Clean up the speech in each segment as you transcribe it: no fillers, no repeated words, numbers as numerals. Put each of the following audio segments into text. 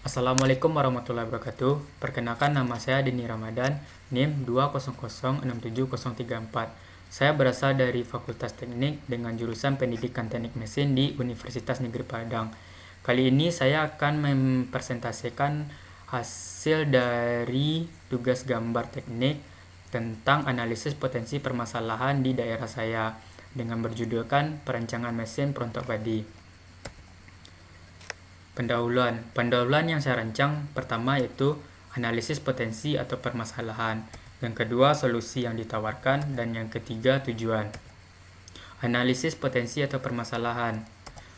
Assalamualaikum warahmatullahi wabarakatuh. Perkenalkan, nama saya Dini Ramadan, NIM 2006734. Saya berasal dari Fakultas Teknik dengan jurusan Pendidikan Teknik Mesin di Universitas Negeri Padang. Kali ini saya akan mempresentasikan hasil dari tugas gambar teknik tentang analisis potensi permasalahan di daerah saya dengan berjudulkan Perancangan Mesin Perontok Padi. Pendahuluan yang saya rancang pertama yaitu analisis potensi atau permasalahan, yang kedua solusi yang ditawarkan, dan yang ketiga tujuan. Analisis potensi atau permasalahan.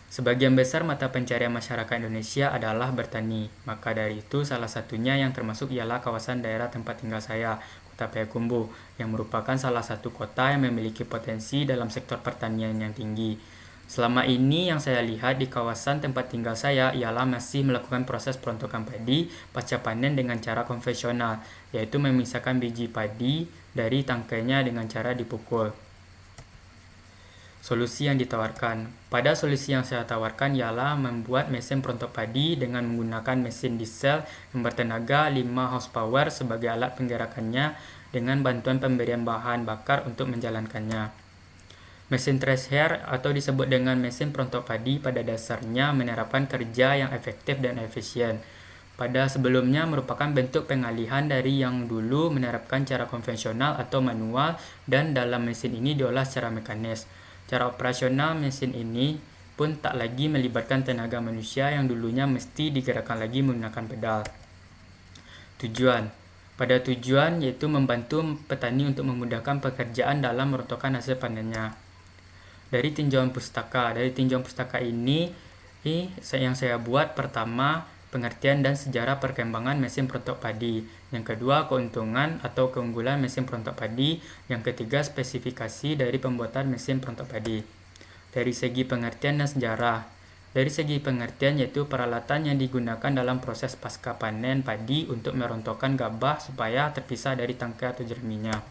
Sebagian besar mata pencarian masyarakat Indonesia adalah bertani, maka dari itu salah satunya yang termasuk ialah kawasan daerah tempat tinggal saya, Kota Payakumbuh, yang merupakan salah satu kota yang memiliki potensi dalam sektor pertanian yang tinggi. Selama ini yang saya lihat di kawasan tempat tinggal saya ialah masih melakukan proses perontokan padi pasca panen dengan cara konvensional, yaitu memisahkan biji padi dari tangkainya dengan cara dipukul. Solusi yang ditawarkan. Pada solusi yang saya tawarkan ialah membuat mesin perontok padi dengan menggunakan mesin diesel yang bertenaga 5 horsepower sebagai alat penggerakannya dengan bantuan pemberian bahan bakar untuk menjalankannya. Mesin thresher atau disebut dengan mesin perontok padi pada dasarnya menerapkan kerja yang efektif dan efisien. Pada sebelumnya merupakan bentuk pengalihan dari yang dulu menerapkan cara konvensional atau manual, dan dalam mesin ini diolah secara mekanis. Cara operasional mesin ini pun tak lagi melibatkan tenaga manusia yang dulunya mesti digerakkan lagi menggunakan pedal. Tujuan. Pada tujuan yaitu membantu petani untuk memudahkan pekerjaan dalam merontokkan hasil panennya. Dari tinjauan pustaka ini yang saya buat pertama pengertian dan sejarah perkembangan mesin perontok padi, yang kedua keuntungan atau keunggulan mesin perontok padi, yang ketiga spesifikasi dari pembuatan mesin perontok padi. Dari segi pengertian dan sejarah, dari segi pengertian yaitu peralatan yang digunakan dalam proses pasca panen padi untuk merontokkan gabah supaya terpisah dari tangkai atau jerminya.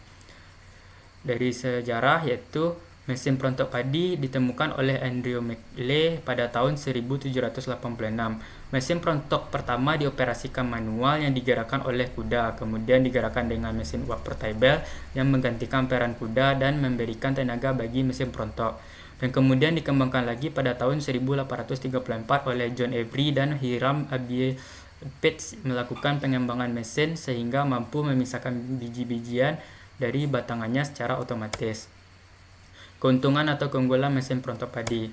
Dari sejarah yaitu mesin perontok padi ditemukan oleh Andrew McLay pada tahun 1786. Mesin perontok pertama dioperasikan manual yang digerakkan oleh kuda, kemudian digerakkan dengan mesin uap portable yang menggantikan peran kuda dan memberikan tenaga bagi mesin perontok. Dan kemudian dikembangkan lagi pada tahun 1834 oleh John Avery dan Hiram Abiy Pitts melakukan pengembangan mesin sehingga mampu memisahkan biji-bijian dari batangannya secara otomatis. Keuntungan atau keunggulan mesin perontok padi.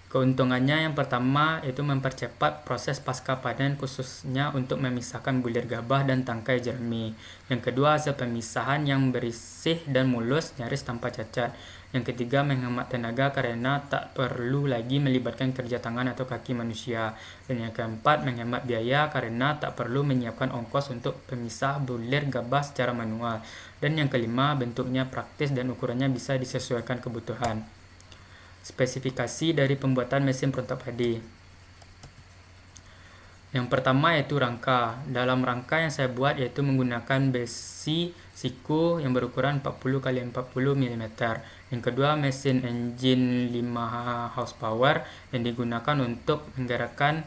Keuntungannya yang pertama yaitu mempercepat proses pasca panen khususnya untuk memisahkan bulir gabah dan tangkai jermi. Yang kedua, hasil pemisahan yang bersih dan mulus nyaris tanpa cacat. Yang ketiga, menghemat tenaga karena tak perlu lagi melibatkan kerja tangan atau kaki manusia. Dan yang keempat, menghemat biaya karena tak perlu menyiapkan ongkos untuk pemisah bulir gabah secara manual. Dan yang kelima, bentuknya praktis dan ukurannya bisa disesuaikan kebutuhan. Spesifikasi dari pembuatan mesin perontok padi. Yang pertama yaitu rangka. Dalam rangka yang saya buat yaitu menggunakan besi siku yang berukuran 40 x 40 mm. Yang kedua, mesin engine 5 horsepower yang digunakan untuk menggerakkan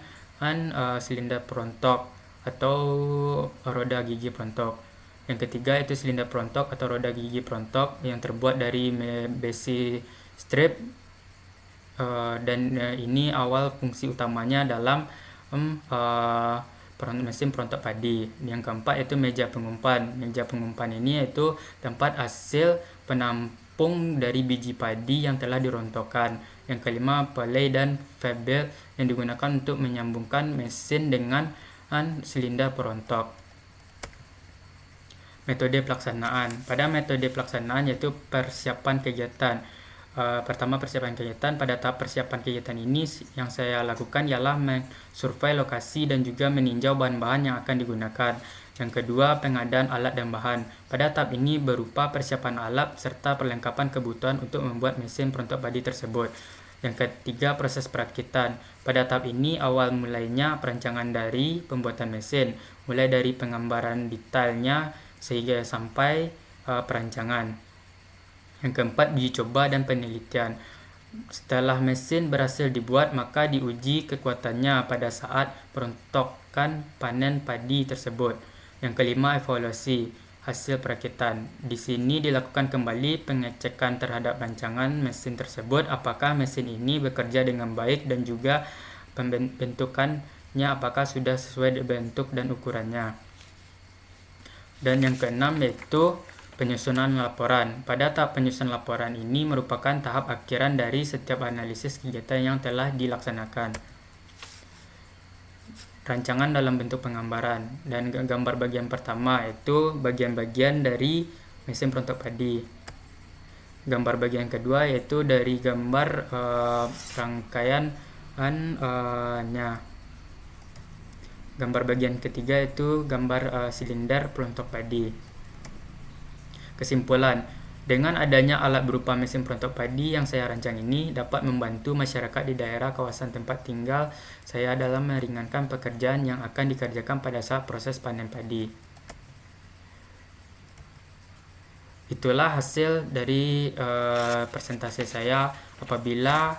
silinder perontok atau roda gigi perontok. Yang ketiga itu silinder perontok atau roda gigi perontok yang terbuat dari besi strip. Dan ini awal fungsi utamanya dalam mesin perontok padi. Yang keempat yaitu meja pengumpan. Meja pengumpan ini yaitu tempat hasil penampung dari biji padi yang telah dirontokkan. Yang kelima, pelai dan fabel yang digunakan untuk menyambungkan mesin dengan silinder perontok. Metode pelaksanaan. Pada metode pelaksanaan yaitu persiapan kegiatan. Pertama, persiapan kegiatan. Pada tahap persiapan kegiatan ini yang saya lakukan ialah mensurvei lokasi dan juga meninjau bahan-bahan yang akan digunakan. Yang kedua, pengadaan alat dan bahan. Pada tahap ini berupa persiapan alat serta perlengkapan kebutuhan untuk membuat mesin perontok padi tersebut. Yang ketiga, proses perakitan. Pada tahap ini awal mulainya perancangan dari pembuatan mesin, mulai dari penggambaran detailnya sehingga sampai perancangan. Yang keempat, uji coba dan penelitian. Setelah mesin berhasil dibuat, maka diuji kekuatannya pada saat perontokan panen padi tersebut. Yang kelima, evaluasi hasil perakitan. Di sini dilakukan kembali pengecekan terhadap rancangan mesin tersebut, apakah mesin ini bekerja dengan baik dan juga bentukannya apakah sudah sesuai bentuk dan ukurannya. Dan yang keenam yaitu penyusunan laporan. Pada tahap penyusunan laporan ini merupakan tahap akhiran dari setiap analisis kegiatan yang telah dilaksanakan. Rancangan dalam bentuk penggambaran. Dan gambar bagian pertama yaitu bagian-bagian dari mesin perontok padi. Gambar bagian kedua yaitu dari gambar rangkaiannya. Gambar bagian ketiga itu gambar silinder perontok padi. Kesimpulan, dengan adanya alat berupa mesin perontok padi yang saya rancang ini dapat membantu masyarakat di daerah kawasan tempat tinggal saya dalam meringankan pekerjaan yang akan dikerjakan pada saat proses panen padi. Itulah hasil dari presentasi saya. Apabila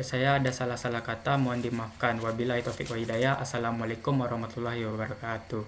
saya ada salah-salah kata, mohon dimaafkan. Wabillahi taufiq wa hidayah. Assalamualaikum warahmatullahi wabarakatuh.